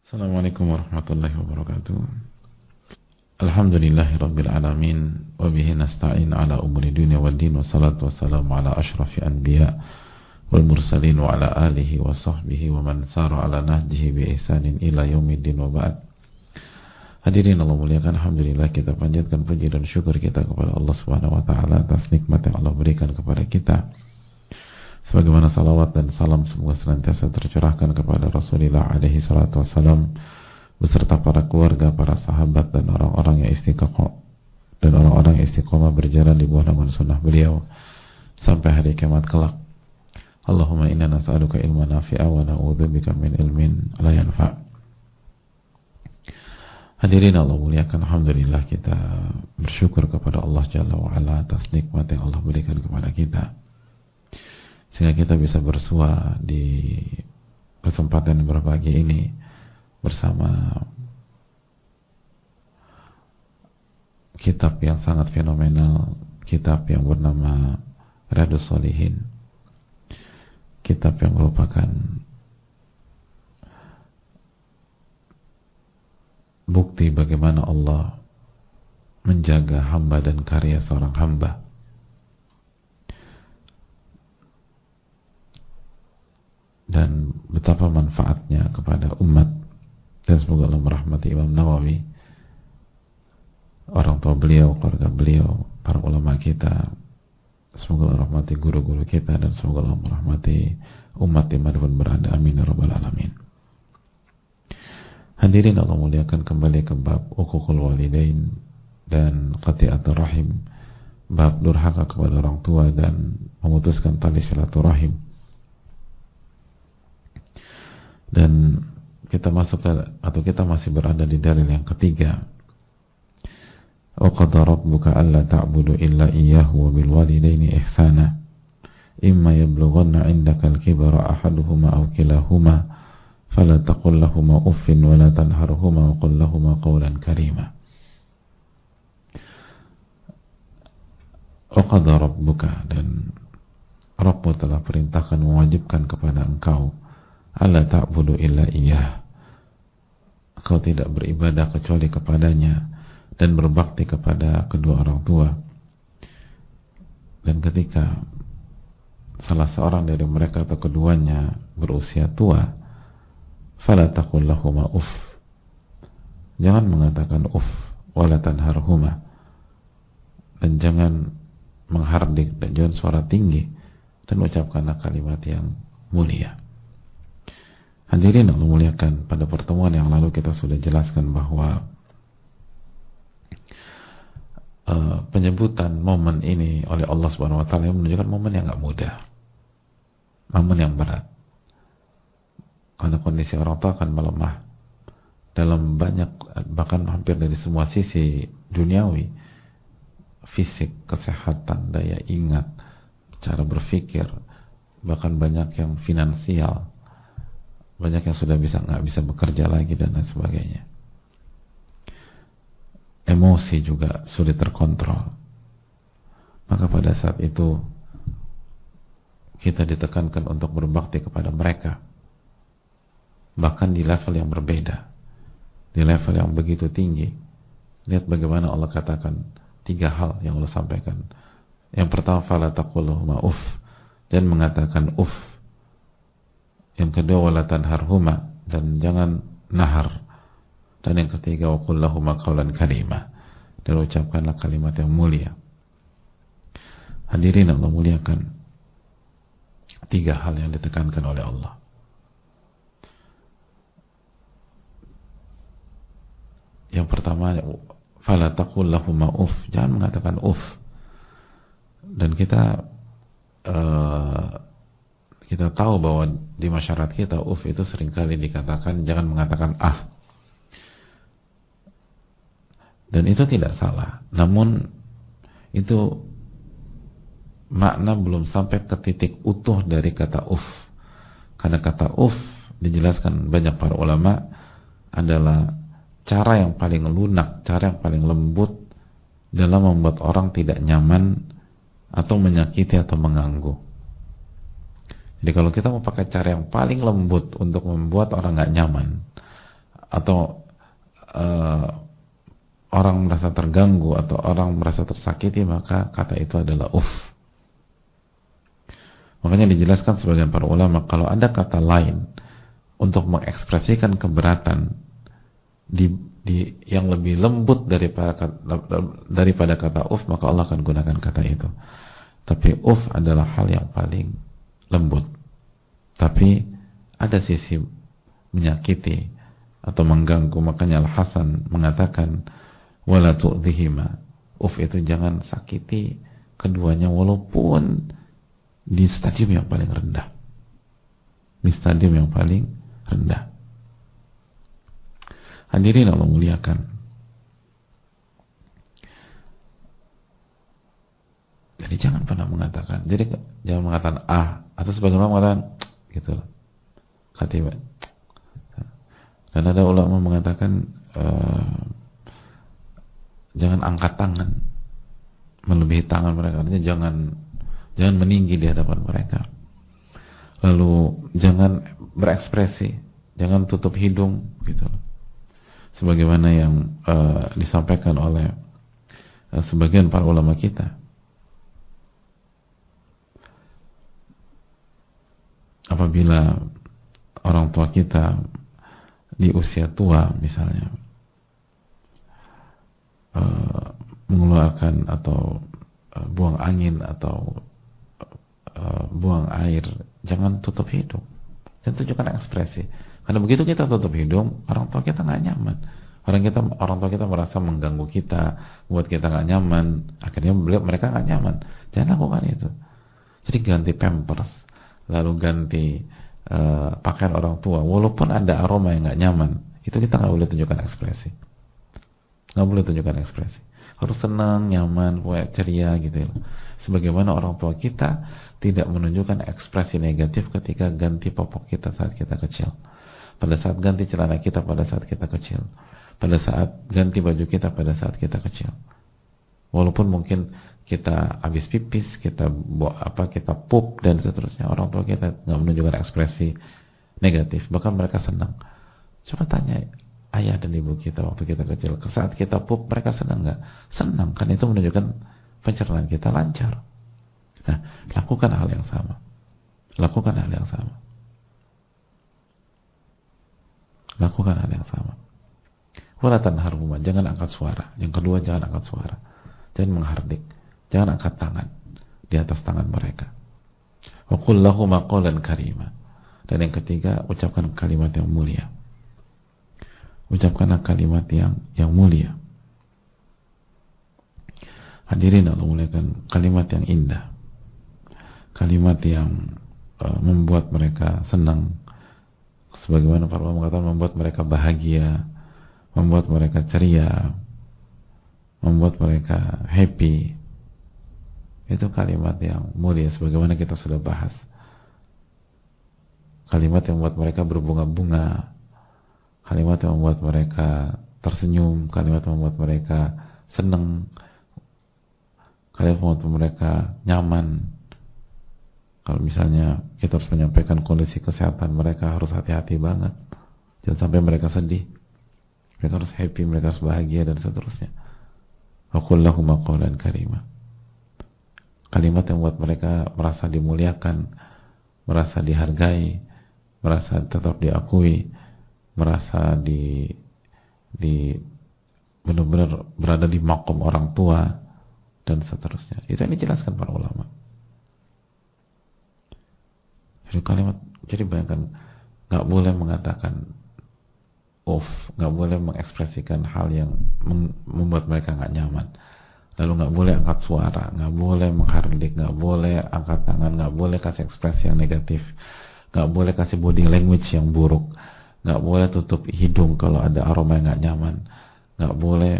Assalamualaikum warahmatullahi wabarakatuh. Alhamdulillahi rabbil alamin. Wabihi nasta'in ala umuri dunia wal din. Wassalatu wassalamu ala ashrafi anbiya wal mursalin wa ala alihi wa sahbihi wa man sara ala nahjihi bi ihsanin ila yaumiddin wa ba'd. Hadirin Allah muliakan, alhamdulillah kita panjatkan puji dan syukur kita kepada Allah Subhanahu wa taala atas nikmat yang Allah berikan kepada kita. Sebagaimana salawat dan salam semoga senantiasa tercurahkan kepada Rasulullah alaihi salatu wassalam beserta para keluarga, para sahabat dan orang-orang yang istiqomah berjalan di bawah naungan sunnah beliau sampai hari kiamat kelak. Allahumma inna nas'aluka ilman nafi'a wa na'udzubika min ilmin la yanfa'. Hadirin Allah muliakan, alhamdulillah kita bersyukur kepada Allah Jalla wa Ala atas nikmat yang Allah berikan kepada kita, sehingga kita bisa bersua di kesempatan yang berbahagia ini bersama kitab yang sangat fenomenal, kitab yang bernama Riyadhus Shalihin, kitab yang merupakan bukti bagaimana Allah menjaga hamba dan karya seorang hamba. Dan betapa manfaatnya kepada umat. Dan semoga Allah merahmati Imam Nawawi, orang tua beliau, keluarga beliau, para ulama kita. Semoga Allah merahmati guru-guru kita, dan semoga Allah merahmati umat dimanapun berada. Amin ya rabbal alamin. Hadirin Allah muliakan, kembali ke bab uququl walidain dan qati'atur rahim, bab durhaka kepada orang tua dan memutuskan tali silaturahim. Dan kita masih berada di dalil yang ketiga. Wa qada rabbuka alla ta'budu illa iyyahu wa bil walidaini ihsana imma yablughanna 'indaka al-kibara ahaduhuma aw kilahuma fala taqul lahumā uffin wa la tanharhumā wa qul lahumā qawlan karīmā. Wa qada rabbuka, dan Rabbmu telah perintahkan, mewajibkan kepada engkau, alla ta'budu illa iyyah, kau tidak beribadah kecuali kepadanya, dan berbakti kepada kedua orang tua. Dan ketika salah seorang dari mereka atau keduanya berusia tua, fala taqul lahumā uff, jangan mengatakan uff, wala tanharhumā, dan jangan menghardik dan jangan suara tinggi, dan ucapkanlah kalimat yang mulia. Hadirin Allah muliakan, pada pertemuan yang lalu kita sudah jelaskan bahwa penyebutan momen ini oleh Allah Subhanahu wa taala menunjukkan momen yang gak mudah, momen yang berat, karena kondisi orang tua akan melemah dalam banyak, bahkan hampir dari semua sisi duniawi, fisik, kesehatan, daya ingat, cara berpikir, bahkan banyak yang finansial, banyak yang sudah nggak bisa bekerja lagi dan lain sebagainya. Emosi juga sulit terkontrol. Maka pada saat itu kita ditekankan untuk berbakti kepada mereka, bahkan di level yang berbeda, di level yang begitu tinggi. Lihat bagaimana Allah katakan 3 hal yang Allah sampaikan. Yang pertama, fala taqul lahumā uff, jangan mengatakan uff. Yang kedua, wala tanharhuma, dan jangan nahar. Dan yang ketiga, wa qul lahumā qawlan karīmā, dan ucapkanlah kalimat yang mulia. Hadirin Allah muliakan, 3 hal yang ditekankan oleh Allah. Yang pertama, fala taqul lahumā uff, jangan mengatakan uff. Dan kita tahu bahwa di masyarakat kita uff itu seringkali dikatakan jangan mengatakan ah, dan itu tidak salah, namun itu makna belum sampai ke titik utuh dari kata uff, karena kata uff dijelaskan banyak para ulama adalah cara yang paling lunak, cara yang paling lembut dalam membuat orang tidak nyaman atau menyakiti atau mengganggu. Jadi kalau kita mau pakai cara yang paling lembut untuk membuat orang nggak nyaman atau orang merasa terganggu atau orang merasa tersakiti, maka kata itu adalah uff. Makanya dijelaskan sebagian para ulama, kalau ada kata lain untuk mengekspresikan keberatan di yang lebih lembut daripada kata uff, maka Allah akan gunakan kata itu. Tapi uff adalah hal yang paling lembut. Tapi ada sisi menyakiti atau mengganggu. Makanya Al-Hasan mengatakan wala tu'dhihima, uff itu jangan sakiti keduanya walaupun di stadium yang paling rendah, di stadium yang paling rendah. Hadirin Allah muliakan, jadi jangan pernah mengatakan, jadi jangan mengatakan atau sebagian orang mengatakan gitu katiba. Dan ada ulama mengatakan jangan angkat tangan melebihi tangan mereka, artinya jangan meninggi di hadapan mereka. Lalu jangan berekspresi, jangan tutup hidung gitu. Sebagaimana yang disampaikan oleh sebagian para ulama kita. Apabila orang tua kita di usia tua misalnya mengeluarkan atau buang angin atau buang air, jangan tutup hidung dan tunjukkan ekspresi, karena begitu kita tutup hidung, orang tua kita nggak nyaman, orang tua kita merasa mengganggu kita, buat kita nggak nyaman, akhirnya mereka nggak nyaman. Jangan lakukan itu. Jadi ganti pampers, lalu ganti pakaian orang tua, walaupun ada aroma yang nggak nyaman, itu kita nggak boleh tunjukkan ekspresi, nggak boleh tunjukkan ekspresi. Harus senang, nyaman, ceria gitu ya. Sebagaimana orang tua kita tidak menunjukkan ekspresi negatif ketika ganti popok kita saat kita kecil, pada saat ganti celana kita pada saat kita kecil, pada saat ganti baju kita pada saat kita kecil. Walaupun mungkin kita habis pipis, kita pup dan seterusnya, orang tua kita nggak menunjukkan ekspresi negatif, bahkan mereka senang. Coba tanya ayah dan ibu kita waktu kita kecil, saat kita pup mereka senang nggak? Senang, kan itu menunjukkan pencernaan kita lancar. Nah, lakukan hal yang sama, lakukan hal yang sama, lakukan hal yang sama. Wala tanharhuma, jangan angkat suara. Yang kedua, jangan angkat suara, jangan menghardik, jangan angkat tangan di atas tangan mereka. Wa qul lahuma qawlan karima. Dan yang ketiga, ucapkan kalimat yang mulia. Ucapkanlah kalimat yang mulia. Hadirin Allah muliakan, kalimat yang indah, kalimat yang membuat mereka senang, sebagaimana para ulama mengatakan membuat mereka bahagia, membuat mereka ceria, membuat mereka happy. Itu kalimat yang mulia, sebagaimana kita sudah bahas. Kalimat yang membuat mereka berbunga-bunga, kalimat yang membuat mereka tersenyum, kalimat yang membuat mereka senang, kalimat yang membuat mereka nyaman. Kalau misalnya kita harus menyampaikan kondisi kesehatan mereka, harus hati-hati banget, jangan sampai mereka sedih, mereka harus happy, mereka harus bahagia dan seterusnya. Wa qul lahum qawlan karima. Kalimat yang membuat mereka merasa dimuliakan, merasa dihargai, merasa tetap diakui, merasa benar-benar berada di makom orang tua dan seterusnya. Itu yang dijelaskan para ulama. Jadi kalimat, jadi bayangkan, nggak boleh mengatakan nggak boleh mengekspresikan hal yang membuat mereka nggak nyaman. Lalu nggak boleh angkat suara, nggak boleh menghardik, nggak boleh angkat tangan, nggak boleh kasih ekspresi yang negatif, nggak boleh kasih body language yang buruk, nggak boleh tutup hidung kalau ada aroma yang nggak nyaman, nggak boleh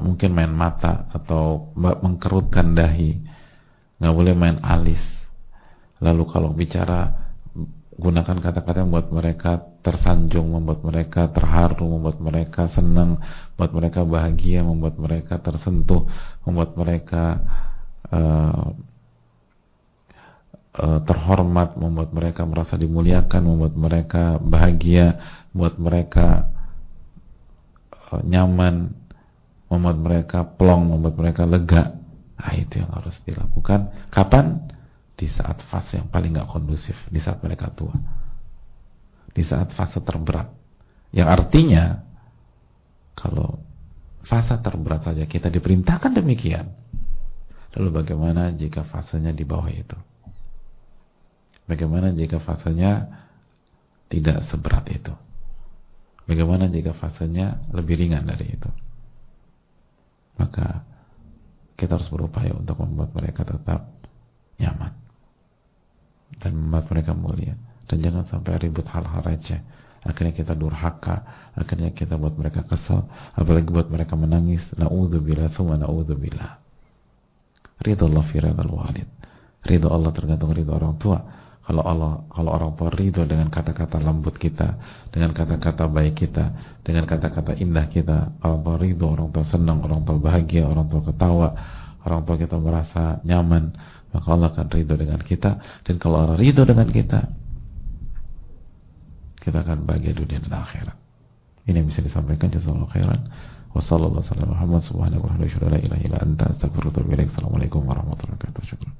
mungkin main mata atau mengkerutkan dahi, nggak boleh main alis. Lalu kalau bicara, gunakan kata-kata yang membuat mereka tersanjung, membuat mereka terharu, membuat mereka senang, membuat mereka bahagia, membuat mereka tersentuh, membuat mereka terhormat, membuat mereka merasa dimuliakan, membuat mereka bahagia, membuat mereka nyaman, membuat mereka plong, membuat mereka lega. Nah, itu yang harus dilakukan. Kapan? Di saat fase yang paling gak kondusif, di saat mereka tua, di saat fase terberat. Yang artinya kalau fase terberat saja kita diperintahkan demikian, lalu bagaimana jika fasenya di bawah itu? Bagaimana jika fasenya tidak seberat itu? Bagaimana jika fasenya lebih ringan dari itu? Maka kita harus berupaya untuk membuat mereka tetap nyaman dan membuat mereka mulia, dan jangan sampai ribut hal-hal receh. Akhirnya kita durhaka, akhirnya kita buat mereka kesal, apalagi buat mereka menangis. Na'udzubillah, thumma na'udzubillah. Ridho Allah fi ridhal walid. Ridho Allah tergantung ridho orang tua. Kalau orang tua ridho dengan kata-kata lembut kita, dengan kata-kata baik kita, dengan kata-kata indah kita, orang tua ridho, orang tua senang, orang tua bahagia, orang tua ketawa, orang tua kita merasa nyaman, maka Allah akan ridho dengan kita. Dan kalau Allah ridho dengan kita akan bahagia dunia dan akhirat. Ini yang bisa disampaikan. Jazakallahu khairan. Wassallallahu alaihi wasallam. Muhammad subhanahu wa ta'ala. Assalamualaikum warahmatullahi wabarakatuh.